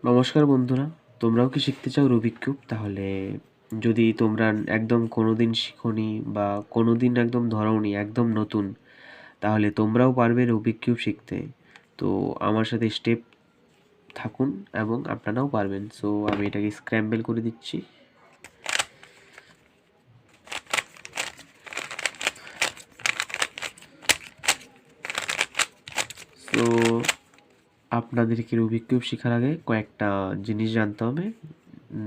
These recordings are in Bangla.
নমস্কার বন্ধুরা, তোমরাও কি শিখতে চাও রুবিক কিউব? তাহলে যদি তোমরা একদম কোনোদিন শিখোনি বা কোনোদিন একদম ধরোনি, একদম নতুন, তাহলে তোমরাও পারবে রুবিক কিউব শিখতে। তো আমার সাথে স্টেপ থাকুন এবং আপনারাও পারবেন। সো আমি এটাকে স্ক্র্যাম্বল করে দিচ্ছি। সো আপনাদেরকে রুবিক কিউব শেখার আগে কয়েকটা জিনিস জানতে হবে,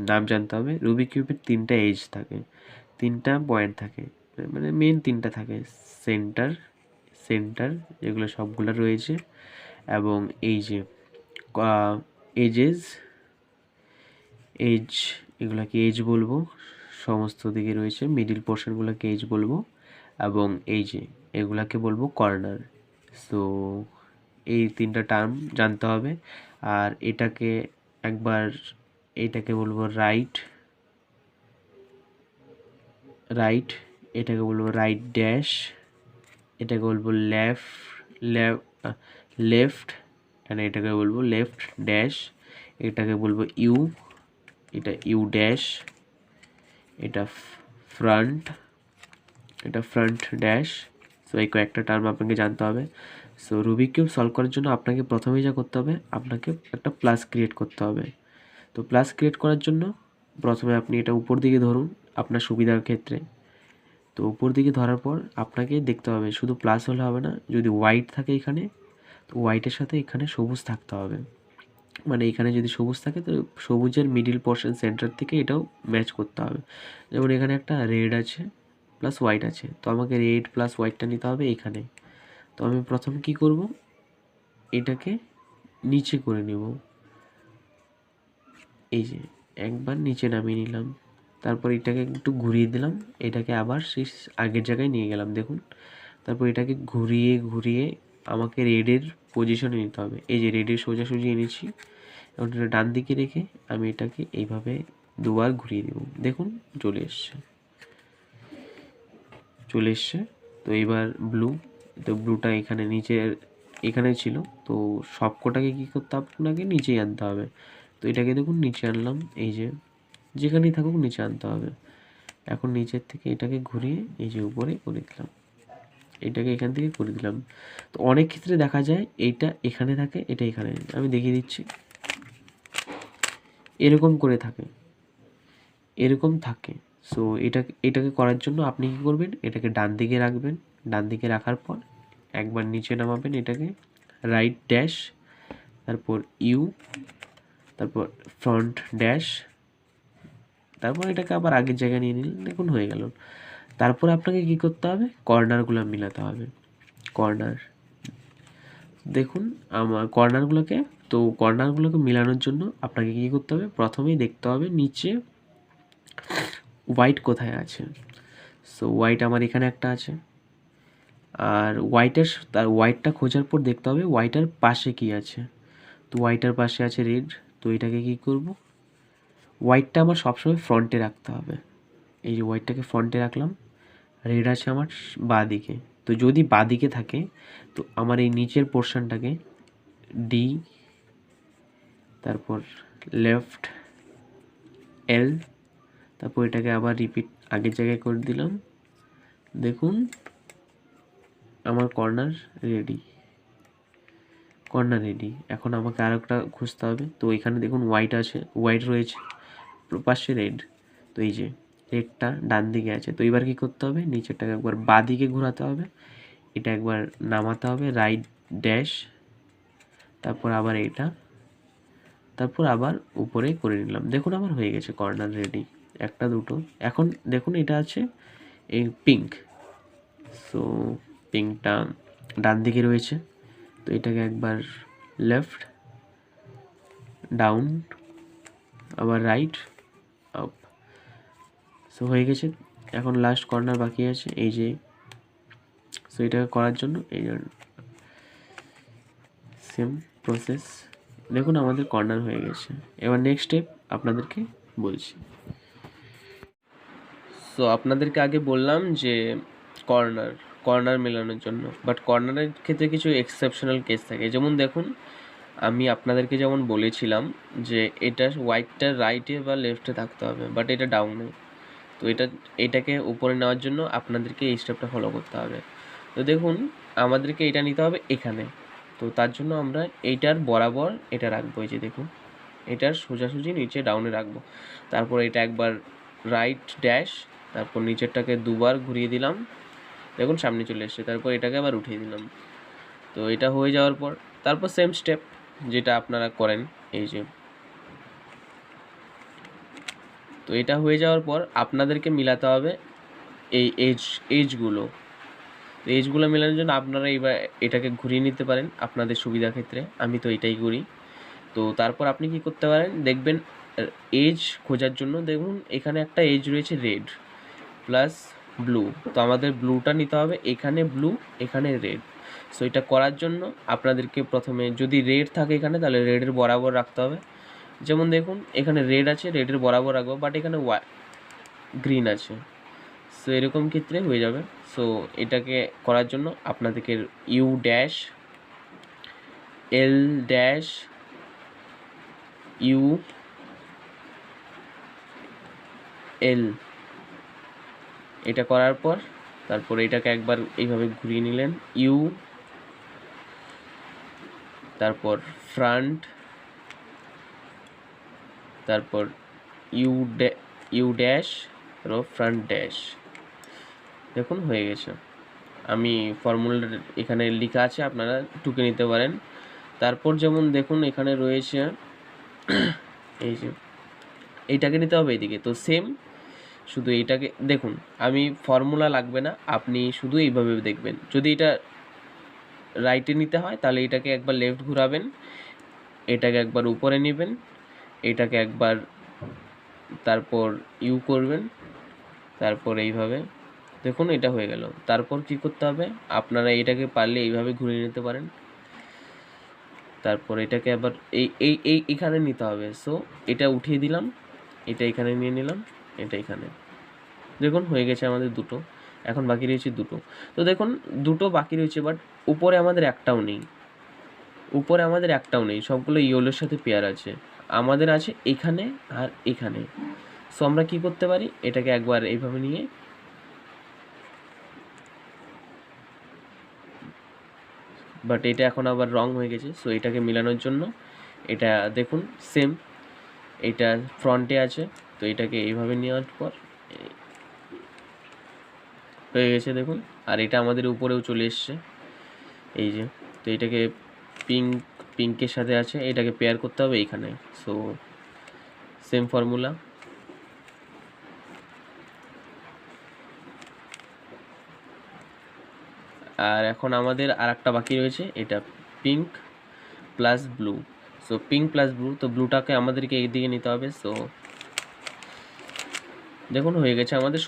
নাম জানতে হবে। রুবিক কিউবের 3টা এজ থাকে, 3টা পয়েন্ট থাকে, মানে মেন 3টা থাকে। সেন্টার সেন্টার এগুলো সবগুলো রয়েছে, এবং এই যে এজেস এজ, এগুলাকে এজ বলবো। সমস্ত দিকে রয়েছে, মিডিল পোর্শনগুলোকে এজ বলবো, এবং এই যে এগুলাকে বলবো কর্নার। সো এই 3টা টার্ম জানতে হবে। আর এটাকে একবার, এটাকে বলবো রাইট রাইট, এটাকে বলবো রাইট ড্যাশ, এটাকে বলবো লেফট অ্যান্ড এটাকে বলবো লেফট ড্যাশ, এটাকে বলবো ইউ, এটা ইউ ড্যাশ, এটা ফ্রন্ট, এটা ফ্রন্ট ড্যাশ। সো এই কয়েকটা টার্ম আপনাকে জানতে হবে। সো রুবিক কিউব সলভ করার জন্য আপনাকে প্রথমেই যা করতে হবে, আপনাকে একটা প্লাস ক্রিয়েট করতে হবে। তো প্লাস ক্রিয়েট করার জন্য প্রথমে আপনি এটা উপর দিকে ধরুন আপনার সুবিধার ক্ষেত্রে। তো উপর দিকে ধরার পর আপনাকে দেখতে হবে শুধু প্লাস হলে হবে না, যদি হোয়াইট থাকে এখানে, তো হোয়াইটের সাথে এখানে সবুজ থাকতে হবে। মানে এখানে যদি সবুজ থাকে তো সবুজের মিডিল পোর্শন সেন্টার থেকে এটাও ম্যাচ করতে হবে। যেমন এখানে একটা রেড আছে প্লাস হোয়াইট আছে, তো আমাকে রেড প্লাস হোয়াইটটা নিতে হবে এখানে। তো আমি প্রথম কি করব, এটাকে নিচে করে নেব, এই যে একবার নিচে নামিয়ে নিলাম, তারপর এটাকে একটু ঘুরিয়ে দিলাম, এটাকে আবার সেই আগের জায়গায় নিয়ে গেলাম, দেখুন। তারপর এটাকে ঘুরিয়ে ঘুরিয়ে আমাকে রেডের পজিশনে নিতে হবে। এই যে রেডের সোজাসুজি এনেছি, এবং এটা ডান দিকে রেখে আমি এটাকে এইভাবে দুবার ঘুরিয়ে দেব, দেখুন চলে এসছে। তো এবার ব্লু, তো ব্লুটা এখানে নিচে এখানে ছিল, তো সবকটাকে কী করতে হবে, আপনাকে নিচেই আনতে হবে। তো এটাকে দেখুন নিচে আনলাম, এই যে যেখানেই থাকুক নিচে আনতে হবে। এখন নিচের থেকে এটাকে ঘুরিয়ে এই যে উপরে করে দিলাম, এটাকে এখান থেকে করে দিলাম। তো অনেক ক্ষেত্রে দেখা যায় এইটা এখানে থাকে, এটা এখানে, আমি দেখিয়ে দিচ্ছি, এরকম করে থাকে, এরকম থাকে। সো এটাকে করার জন্য আপনি কী করবেন, এটাকে ডান দিকে রাখবেন, ডান দিকে রাখার পর একবার নিচে নামাবেন, এটাকে রাইট ড্যাশ, তারপর ইউ, তারপর ফ্রন্ট ড্যাশ, তারপর এটাকে আবার আগের জায়গায় নিয়ে নিলেন, দেখুন হয়ে গেল। তারপরে আপনাকে কি করতে হবে, কর্নারগুলো মিলাতে হবে। কর্নার দেখুন আমার কর্নারগুলোকে, তো কর্নারগুলোকে মেলানোর জন্য আপনাকে কী করতে হবে, প্রথমেই দেখতে হবে নিচে হোয়াইট কোথায় আছে। সো হোয়াইট আমার এখানে একটা আছে, আর হোয়াইটটা খোঁজার পর দেখতে হবে হোয়াইটের পাশে কি আছে। তো হোয়াইটের পাশে আছে রেড, তো এটাকে কী করব, হোয়াইটটা আমার সবসময় ফ্রন্টে রাখতে হবে। এই যে হোয়াইটটাকে ফ্রন্টে রাখলাম, রেড আছে আমার বাঁ দিকে। তো যদি বাঁ দিকে থাকে তো আমার এই নিচের পোর্শনটাকে ডি, তারপর লেফট এল, তারপর এটাকে আবার রিপিট আগের জায়গায় করে দিলাম, দেখুন আমার কর্নার রেডি। এখন আমাকে আর একটা খুঁজতে হবে। তো এখানে দেখুন হোয়াইট আছে, হোয়াইট রয়েছে, পাশে রেড। তো এই যে রেডটা ডান দিকে আছে, তো এবার কী করতে হবে, নিচেরটাকে একবার বাঁ দিকে ঘোরাতে হবে, এটা একবার নামাতে হবে রাইট ড্যাশ, তারপর আবার এটা, তারপর আবার উপরে করে নিলাম, দেখুন আমার হয়ে গেছে কর্নার রেডি। একটা দুটো, এখন দেখুন এটা আছে এই পিঙ্ক। সো পিঙ্কটা ডান দিকে রয়েছে, তো এটাকে একবার লেফট ডাউন, আবার রাইট আপ। সো হয়ে গেছে। এখন লাস্ট কর্নার বাকি আছে, এই যে। সো এটাকে করার জন্য এই সেম প্রসেস, দেখুন আমাদের কর্নার হয়ে গেছে। এবার নেক্সট স্টেপ আপনাদেরকে বলছি। সো আপনাদেরকে আগে বললাম যে কর্নার মেলানোর জন্য, বাট কর্নারের ক্ষেত্রে কিছু এক্সেপশনাল কেস থাকে। যেমন দেখুন আমি আপনাদেরকে যেমন বলেছিলাম যে এটা হোয়াইটটা রাইটে বা লেফটে থাকতে হবে, বাট এটা ডাউনে। তো এটাকে উপরে নেওয়ার জন্য আপনাদেরকে এই স্টেপটা ফলো করতে হবে। তো দেখুন আমাদেরকে এটা নিতে হবে এখানে। তো তার জন্য আমরা এইটার বরাবর এটা রাখবো, এই যে দেখুন এটার সোজাসুজি নিচে ডাউনে রাখবো। তারপর এটা একবার রাইট ড্যাশ, তারপর নিচেরটাকে দুবার ঘুরিয়ে দিলাম, দেখুন সামনে চলে এসছে। তারপর এটাকে আবার উঠিয়ে দিলাম। তো এটা হয়ে যাওয়ার পর তারপর সেম স্টেপ যেটা আপনারা করেন, এই যে। তো এটা হয়ে যাওয়ার পর আপনাদেরকে মিলাতে হবে এই এজগুলো। এজগুলো মেলানোর জন্য আপনারা এইবার এটাকে ঘুরিয়ে নিতে পারেন আপনাদের সুবিধা ক্ষেত্রে, আমি তো এটাই করি। তো তারপর আপনি কি করতে পারেন, দেখবেন এজ খোঁজার জন্য দেখুন এখানে একটা এজ রয়েছে রেড প্লাস ব্লু। তো আমাদের ব্লুটা নিতে হবে, এখানে ব্লু এখানে রেড। সো এটা করার জন্য আপনাদেরকে প্রথমে যদি রেড থাকে এখানে, তাহলে রেডের বরাবর রাখতে হবে। যেমন দেখুন এখানে রেড আছে, রেডের বরাবর রাখবো, বাট এখানে গ্রিন আছে। সো এরকম ক্ষেত্রে হয়ে যাবে। সো এটাকে করার জন্য আপনাদেরকে U dash L dash U L, এটা করার পর তারপর এটাকে একবার এইভাবে ঘুরিয়ে নিলেন, ইউ, তারপর ফ্রন্ট, তারপর ইউ ড্যাশ, তারপর ফ্রন্ট ড্যাশ। দেখুন হয়ে গেছে। আমি ফর্মুলা এখানে লেখা আছে, আপনারা টুকে নিতে পারেন। তারপর যেমন দেখুন এখানে রয়েছে এই যে এইটাকে নিতে হবে এইদিকে। তো সেম শুধু এইটাকে দেখুন, আমি ফর্মুলা লাগবে না, আপনি শুধু এইভাবে দেখবেন। যদি এটা রাইটে নিতে হয় তাহলে এটাকে একবার লেফট ঘোরাবেন, এটাকে একবার উপরে নেবেন, এটাকে একবার তারপর ইউ করবেন, তারপর এইভাবে দেখুন এটা হয়ে গেল। তারপর কি করতে হবে, আপনারা এটাকে পারলে এইভাবে ঘুরিয়ে নিতে পারেন। তারপর এটাকে আবার এখানে নিতে হবে। সো এটা উঠিয়ে দিলাম, এটা এখানে নিয়ে নিলাম, এটা এখানে। দেখুন হয়ে গেছে আমাদের দুটো। এখন বাকি রয়েছে দুটো। তো দেখুন দুটো বাকি রয়েছে, বাট উপরে আমাদের একটাও নেই, উপরে আমাদের একটাও নেই, সবগুলো ইয়েলোর সাথে পেয়ার আছে। আমাদের আছে এখানে আর এখানে। সো আমরা কি করতে পারি, এটাকে একবার এইভাবে নিয়ে বাট এটা এখন আবার রং হয়ে গেছে। সো এটাকে মেলানোর জন্য এটা দেখুন সেম, এটা ফ্রন্টে আছে, তো এটাকে এইভাবে নেওয়ার পর হয়ে গেছে দেখুন। আর এটা আমাদের উপরেও চলে এসছে, এই যে। তো এটাকে পিঙ্কের সাথে আছে, এটাকে পেয়ার করতে হবে এইখানে। So same formula. আর এখন আমাদের আর একটা বাকি রয়েছে, এটা pink plus blue. So pink plus blue, তো ব্লুটাকে আমাদেরকে এইদিকে নিতে হবে। সো দেখুন হয়ে গেছে আমাদের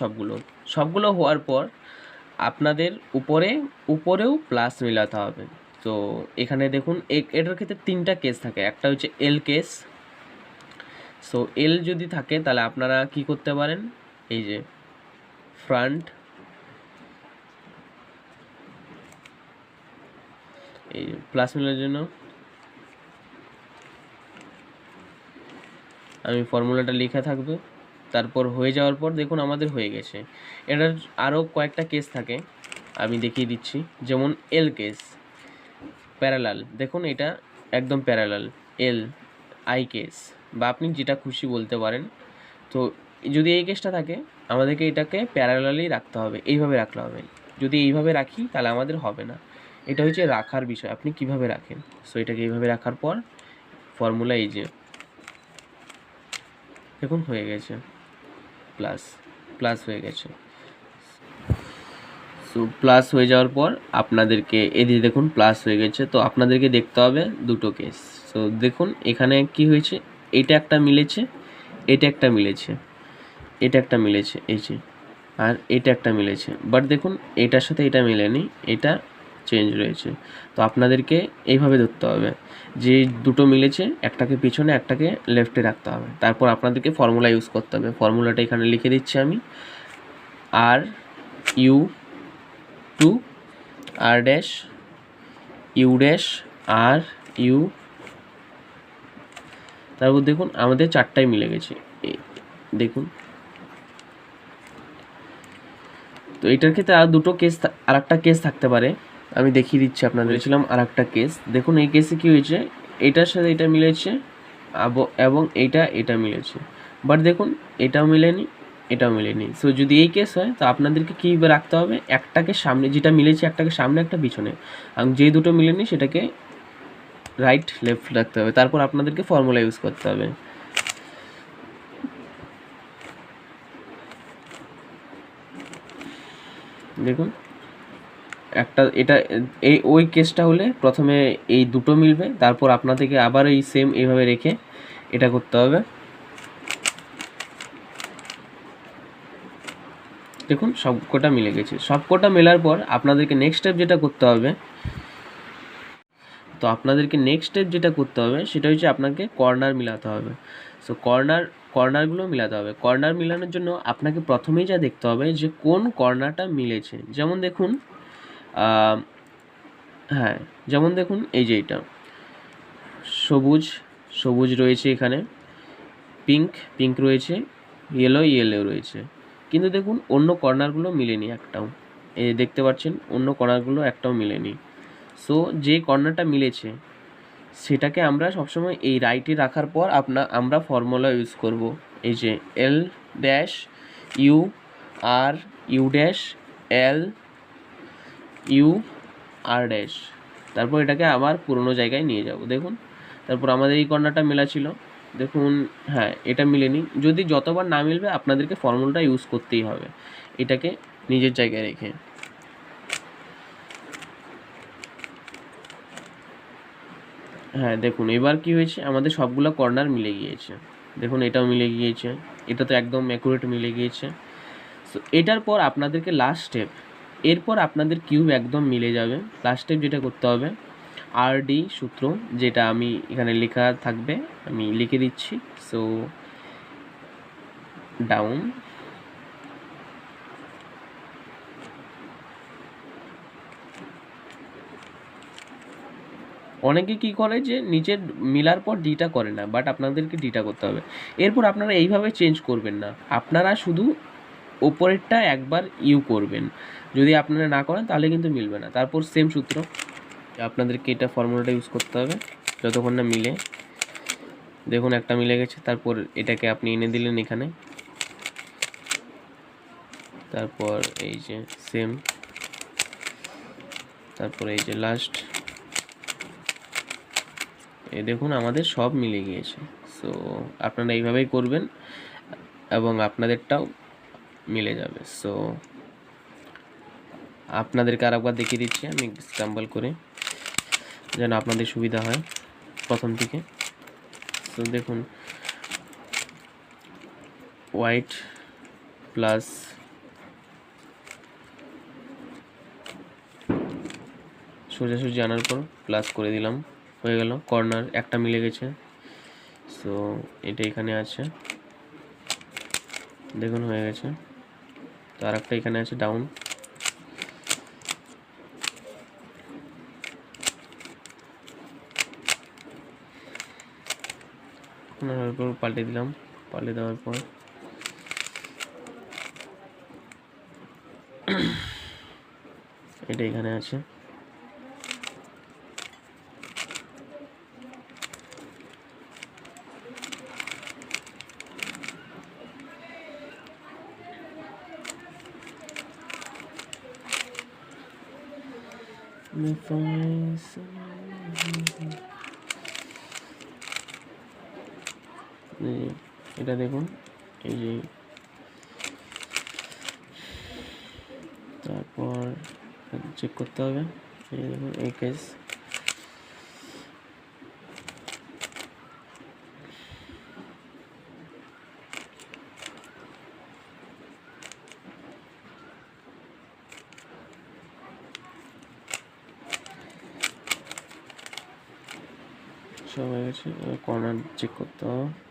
সবগুলো হওয়ার পর আপনাদের উপরেও প্লাস মেলাতে হবে। তো এখানে দেখুন এটার ক্ষেত্রে তিনটা কেস থাকে, একটা হচ্ছে এল কেস। সো এল যদি থাকে তাহলে আপনারা কি করতে পারেন, এই যে ফ্রন্ট, এই প্লাস মেলার জন্য আমি ফর্মুলাটা লেখা থাকবে। তারপর হয়ে যাওয়ার পর দেখুন আমাদের হয়ে গেছে। এটার আরও কয়েকটা কেস থাকে, আমি দেখিয়ে দিচ্ছি। যেমন এল কেস, প্যারালাল, দেখুন এটা একদম প্যারালাল। এল আই কেস, বা আপনি যেটা খুশি বলতে পারেন। তো যদি এই কেসটা থাকে আমাদেরকে এটাকে প্যারালালি রাখতে হবে, এইভাবে রাখতে হবে। যদি এইভাবে রাখি তাহলে আমাদের হবে না। এটা হচ্ছে রাখার বিষয়, আপনি কিভাবে রাখেন। সো এটাকে এইভাবে রাখার পর ফর্মুলা এই যে দেখুন হয়ে গেছে, প্লাস প্লাস হয়ে গেছে। সো প্লাস হয়ে যাওয়ার পর আপনাদেরকে এদিকে দেখুন প্লাস হয়ে গেছে। তো আপনাদেরকে দেখতে হবে দুটো কেস। সো দেখুন এখানে কি হয়েছে, এটা একটা মিলেছে, এটা একটা মিলেছে, এটা একটা মিলেছে, এই যে। আর এটা একটা মিলেছে, বাট দেখুন এটার সাথে এটা মিলেনি, এটা চেঞ্জ রয়েছে। তো আপনাদেরকে এইভাবে ধরতে হবে যে দুটো মিলেছে, একটাকে পিছনে একটাকে লেফটে রাখতে হবে। তারপর আপনাদেরকে ফর্মুলা ইউজ করতে হবে। ফর্মুলাটা এখানে লিখে দিচ্ছি আমি, আর U two R dash U dash R U তারপর দেখুন আমাদের 4টাই মিলে গেছে, দেখুন। তো এটার ক্ষেত্রে আর একটা কেস থাকতে পারে, আমি দেখিয়ে দিচ্ছি আপনাদের। বলেছিলাম আর একটা কেস, দেখুন এই কেসে কী হয়েছে, এটার সাথে এটা মিলেছে এবং এটা মিলেছে, বাট দেখুন এটাও মিলেনি, এটাও মিলেনি। সো যদি এই কেস হয় তো আপনাদেরকে কী রাখতে হবে, একটাকে সামনে, যেটা মিলেছে একটাকে সামনে, একটা পিছনে, এবং যেই দুটো মিলেনি সেটাকে রাইট লেফট রাখতে হবে। তারপর আপনাদেরকে ফর্মুলা ইউজ করতে হবে। দেখুন ওই কেসটা হলে প্রথমে এই দুটো মিলবে, তারপর আপনাদেরকে আবার এই সেম এইভাবে রেখে এটা করতে হবে। দেখুন সবকটা মিলে গেছে। সবকটা মেলার পর আপনাদেরকে নেক্সট স্টেপ যেটা করতে হবে, সেটা হচ্ছে আপনাকে কর্নার মিলাতে হবে। সো কর্নারগুলো মিলাতে হবে। কর্নার মিলানোর জন্য আপনাকে প্রথমেই যা দেখতে হবে যে কোন কর্নারটা মিলেছে। যেমন দেখুন যেমন দেখুন এই যে এটা সবুজ রয়েছে, এখানে পিঙ্ক রয়েছে, ইয়েলো রয়েছে, কিন্তু দেখুন অন্য কর্নারগুলো মিলেনি একটাও। এই দেখতে পাচ্ছেন অন্য কর্নারগুলো একটাও মিলেনি। সো যে কর্নারটা মিলেছে সেটাকে আমরা সবসময় এই রাইটে রাখার পর আমরা ফর্মুলা ইউজ করব। এই যে L dash U R U dash L U R dash, তারপর এটাকে আবার পুরনো জায়গায় নিয়ে যাব। দেখুন তারপর আমাদের এই কর্নারটা মেলা ছিল, দেখুন এটা মিলেনি। যদি যতবার না মিলবে আপনাদেরকে ফর্মুলাটা ইউজ করতেই হবে, এটাকে নিজের জায়গায় রেখে। দেখুন এবার কি হয়েছে, আমাদের সবগুলো কর্নার মিলে গিয়েছে। দেখুন এটাও মিলে গিয়েছে, এটা তো একদম অ্যাকুরেট মিলে গিয়েছে। সো এটার পর আপনাদেরকে লাস্ট স্টেপ, এরপর আপনাদের কিউব একদম মিলে যাবে। লাস্ট স্টেপ যেটা করতে হবে, RD সূত্র, যেটা আমি এখানে লেখা থাকবে, আমি লিখে দিচ্ছি। সো ডাউন, অনেকে কি করে যে নিচের মিলার পর ডিটা করে না, বাট আপনাদেরকে ডিটা করতে হবে। এরপর আপনারা এইভাবে চেঞ্জ করবেন না, আপনারা শুধু ওপরেরটা একবার ইউ করবেন। যদি আপনারা না করেন তাহলে কিন্তু মিলবে না। তারপর সেম সূত্র, আপনাদেরকে এটা ফর্মুলাটা ইউজ করতে হবে যতক্ষণ না মিলে। দেখুন একটা মিলে গেছে, তারপর এটাকে আপনি এনে দিলেন এখানে, তারপর এই যে সেম, তারপর এই যে লাস্ট, এই দেখুন আমাদের সব মিলে গিয়েছে। সো আপনারা এইভাবেই করবেন এবং আপনাদেরটাও মিলে যাবে। সো আপনাদেরকে আরেকবার দেখিয়ে দিচ্ছি আমি স্যাম্পল করে, যেন আপনাদের সুবিধা হয় প্রথম থেকে। তো দেখুন হোয়াইট প্লাস সোজাসুজি আনার পর প্লাস করে দিলাম, হয়ে গেল। কর্নার একটা মিলে গেছে। সো এটা এখানে আছে, দেখুন হয়ে গেছে। তো আর একটা এখানে আছে ডাউন, পাল্টে দিলাম, পাল্টে দেওয়ার পর এটা এখানে আছে। এটা দেখুন এই যে, তারপর চেক করতে হবে। এই দেখুন এই কেস, সব হয়ে গেছে। কর্নার চেক করতে হবে।